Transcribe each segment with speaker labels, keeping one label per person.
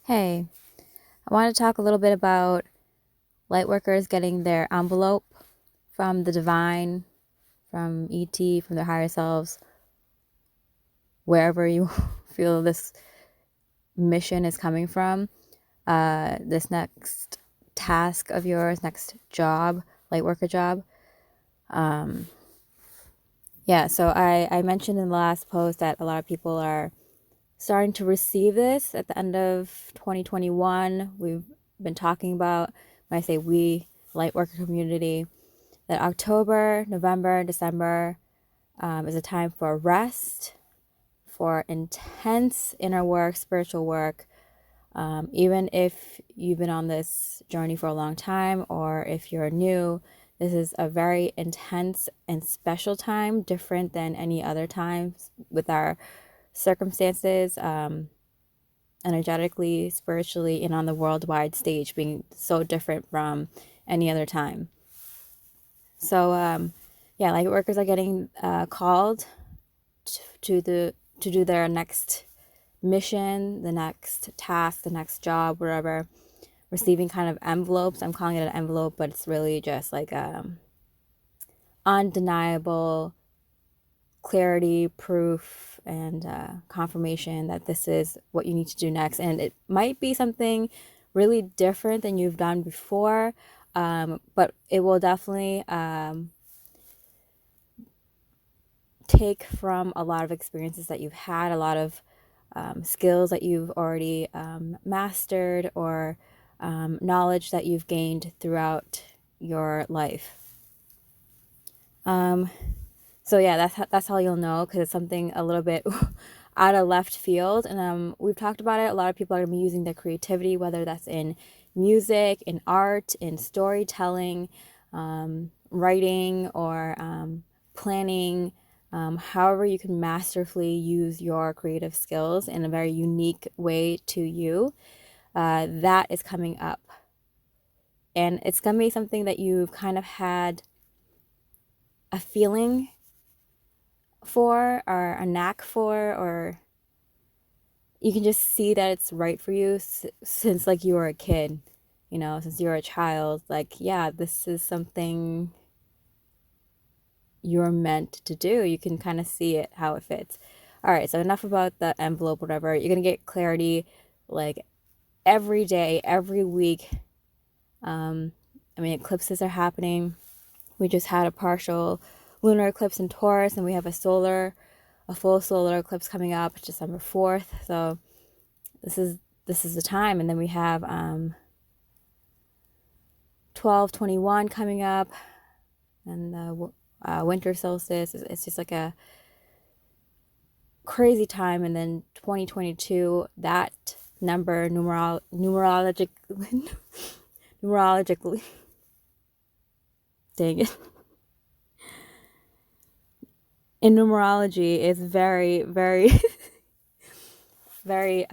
Speaker 1: Hey, I want to talk a little bit about lightworkers getting their envelope from the divine, from ET, from their higher selves, wherever you feel this mission is coming from. This next task of yours, next job, lightworker job. So I mentioned in the last post that a lot of people are starting to receive this at the end of 2021. We've been talking about, when I say we, Lightworker community, that October, November, December is a time for rest, for intense inner work, spiritual work. Even if you've been on this journey for a long time, or if you're new, this is a very intense and special time, different than any other times with our circumstances, energetically, spiritually, and on the worldwide stage being so different from any other time. So, light workers are getting called to do their next mission, the next task, the next job, whatever. Receiving kind of envelopes. I'm calling it an envelope, but it's really just like undeniable clarity, proof, and confirmation that this is what you need to do next. And it might be something really different than you've done before, but it will definitely take from a lot of experiences that you've had, a lot of skills that you've already mastered, or knowledge that you've gained throughout your life. So yeah, that's how you'll know, because it's something a little bit out of left field. And we've talked about it. A lot of people are going to be using their creativity, whether that's in music, in art, in storytelling, writing, or planning. However you can masterfully use your creative skills in a very unique way to you, that is coming up. And it's going to be something that you've kind of had a feeling for, or a knack for, or you can just see that it's right for you since like you were a kid, since you were a child. Like, yeah, this is something you're meant to do. You can kind of see it, how it fits. All right, so enough about the envelope, whatever. You're gonna get clarity like every day, every week. Eclipses are happening. We just had a partial lunar eclipse in Taurus, and we have a full solar eclipse coming up December 4th. So this is the time. And then we have 12/21 coming up, and the winter solstice. It's just like a crazy time. And then 2022, that number numerologically dang it, in numerology is very, very very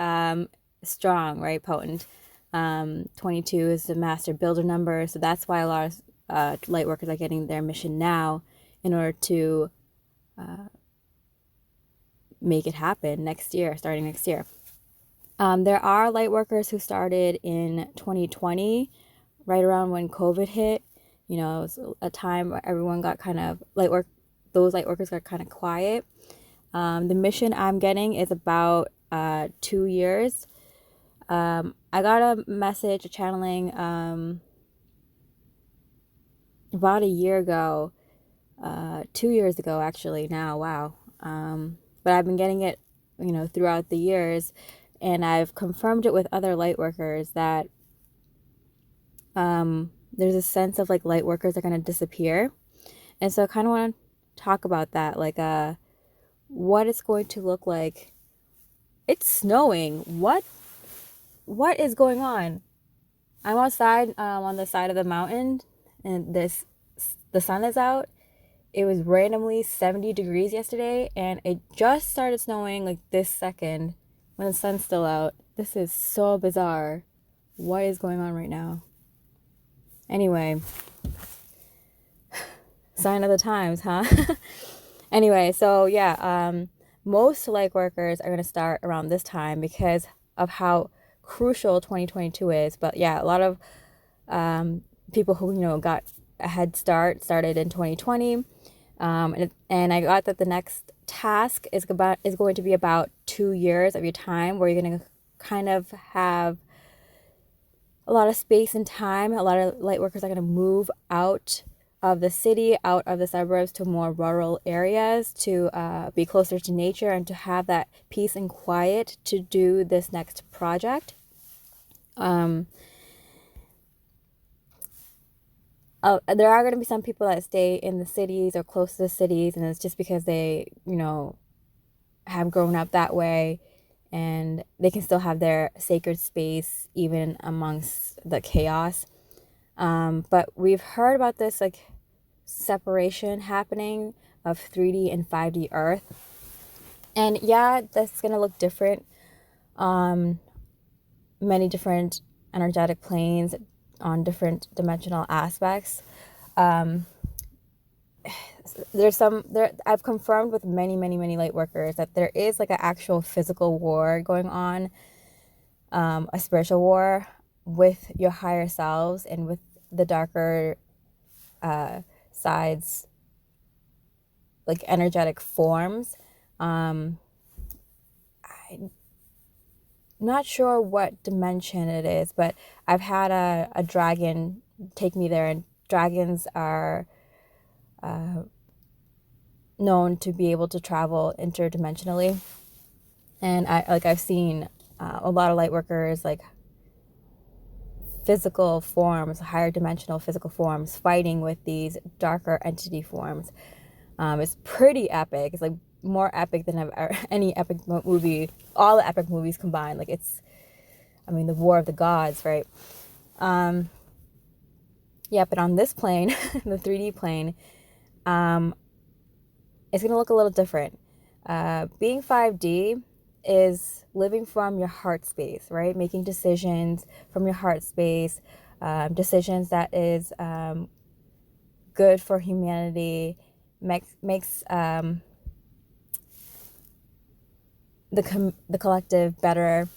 Speaker 1: strong, right? Potent. 22 is the master builder number, so that's why a lot of light workers are getting their mission now in order to make it happen starting next year. There are light workers who started in 2020, right around when COVID hit. It was a time where everyone got kind of those light workers got kind of quiet. The mission I'm getting is about 2 years. I got a message, a channeling, about a year ago, 2 years ago actually now, wow. But I've been getting it, throughout the years, and I've confirmed it with other light workers that there's a sense of like light workers are going to disappear. And so I kind of want to talk about that, like what it's going to look like. It's snowing. What is going on? I'm outside on the side of the mountain, and the sun is out. It was randomly 70 degrees yesterday, and it just started snowing like this second when the sun's still out. This is so bizarre. What is going on right now? Anyway, sign of the times, huh? Anyway, so yeah, most light workers are going to start around this time because of how crucial 2022 is. But yeah, a lot of people who, got a head start started in 2020. And I got that the next task is going to be about 2 years of your time, where you're going to kind of have a lot of space and time. A lot of light workers are going to move out of the city, out of the suburbs, to more rural areas, to be closer to nature and to have that peace and quiet to do this next project. There are going to be some people that stay in the cities or close to the cities, and it's just because they, have grown up that way, and they can still have their sacred space even amongst the chaos. But we've heard about this like separation happening of 3D and 5D Earth. And yeah, that's going to look different on many different energetic planes, on different dimensional aspects. I've confirmed with many light workers that there is like an actual physical war going on, a spiritual war with your higher selves and with the darker sides, like energetic forms. I'm not sure what dimension it is, but I've had a dragon take me there, and dragons are known to be able to travel interdimensionally. And I've seen a lot of light workers, like physical forms, higher dimensional physical forms, fighting with these darker entity forms. It's pretty epic. It's like more epic than any epic movie, all the epic movies combined. Like the War of the Gods, right? Yeah, but on this plane, the 3D plane, it's going to look a little different. Being 5D is living from your heart space, right? Making decisions from your heart space, decisions that is good for humanity, makes the collective better,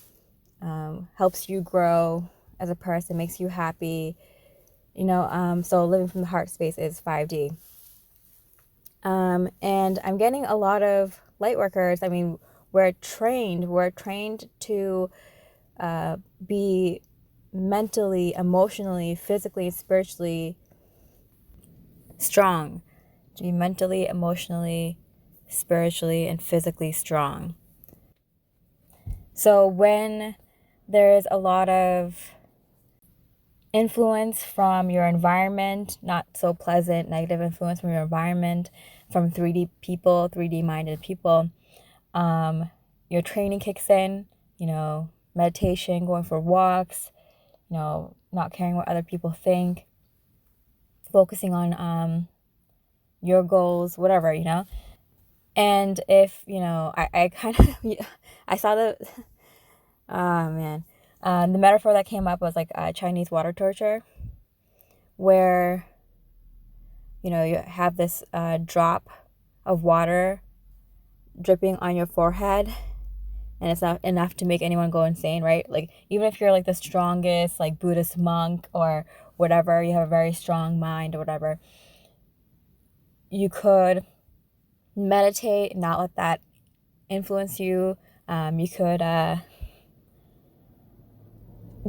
Speaker 1: helps you grow as a person, makes you happy, so living from the heart space is 5D. And I'm getting a lot of light workers. We're trained to be mentally, emotionally, physically, spiritually strong. To be mentally, emotionally, spiritually, and physically strong. So when there's a lot of influence from your environment, not so pleasant, negative influence from your environment, from 3D people, 3D minded people, your training kicks in, meditation, going for walks, not caring what other people think, focusing on your goals, whatever, And if, I kind of, I saw oh man, the metaphor that came up was like Chinese water torture, where, you have this drop of water dripping on your forehead, and it's not enough to make anyone go insane, right? Like, even if you're like the strongest, like Buddhist monk or whatever, you have a very strong mind or whatever, you could meditate, not let that influence you. You could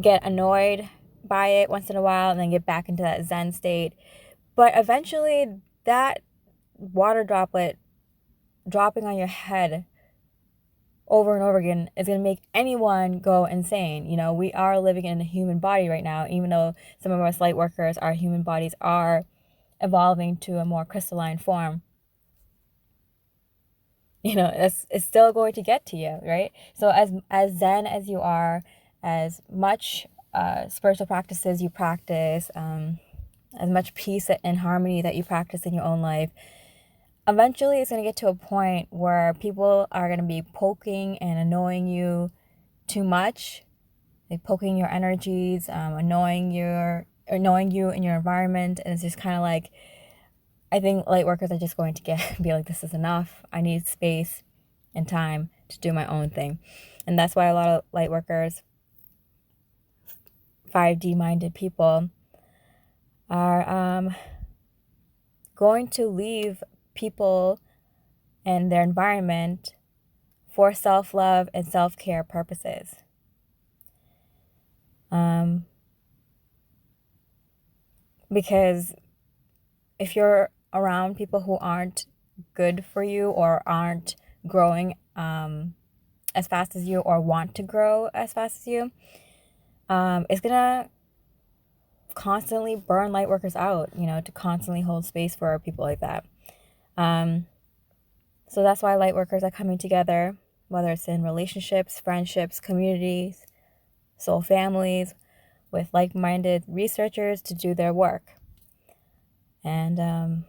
Speaker 1: get annoyed by it once in a while and then get back into that Zen state. But eventually that water droplet dropping on your head over and over again is going to make anyone go insane. We are living in a human body right now, even though some of us light workers, our human bodies are evolving to a more crystalline form. It's still going to get to you, right? So as zen as you are, as much spiritual practices you practice, as much peace and harmony that you practice in your own life, eventually it's going to get to a point where people are going to be poking and annoying you too much, like poking your energies, annoying you in your environment. And it's just kind of like, I think light workers are just going to be like, this is enough. I need space and time to do my own thing. And that's why a lot of light workers 5D minded people are going to leave people and their environment for self-love and self-care purposes. Because if you're around people who aren't good for you or aren't growing as fast as you or want to grow as fast as you, it's gonna constantly burn light workers out, to constantly hold space for people like that. So that's why light workers are coming together, whether it's in relationships, friendships, communities, soul families, with like-minded researchers to do their work. And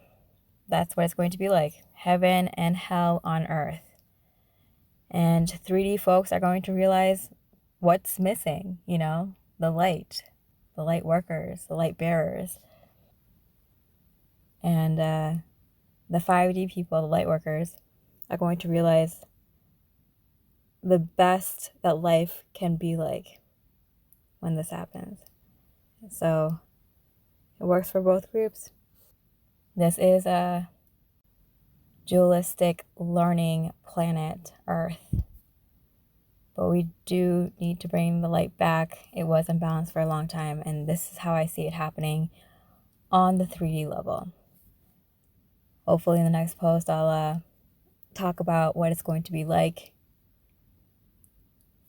Speaker 1: that's what it's going to be like. Heaven and hell on earth. And 3D folks are going to realize what's missing, the light workers, the light bearers. And the 5D people, the light workers, are going to realize the best that life can be like when this happens. So it works for both groups. This is a dualistic learning planet, Earth. But we do need to bring the light back. It was imbalanced for a long time, and this is how I see it happening on the 3D level. Hopefully in the next post I'll talk about what it's going to be like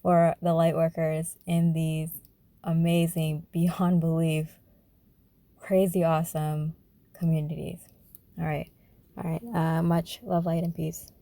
Speaker 1: for the light workers in these amazing, beyond belief, crazy awesome communities. All right. Much love, light, and peace.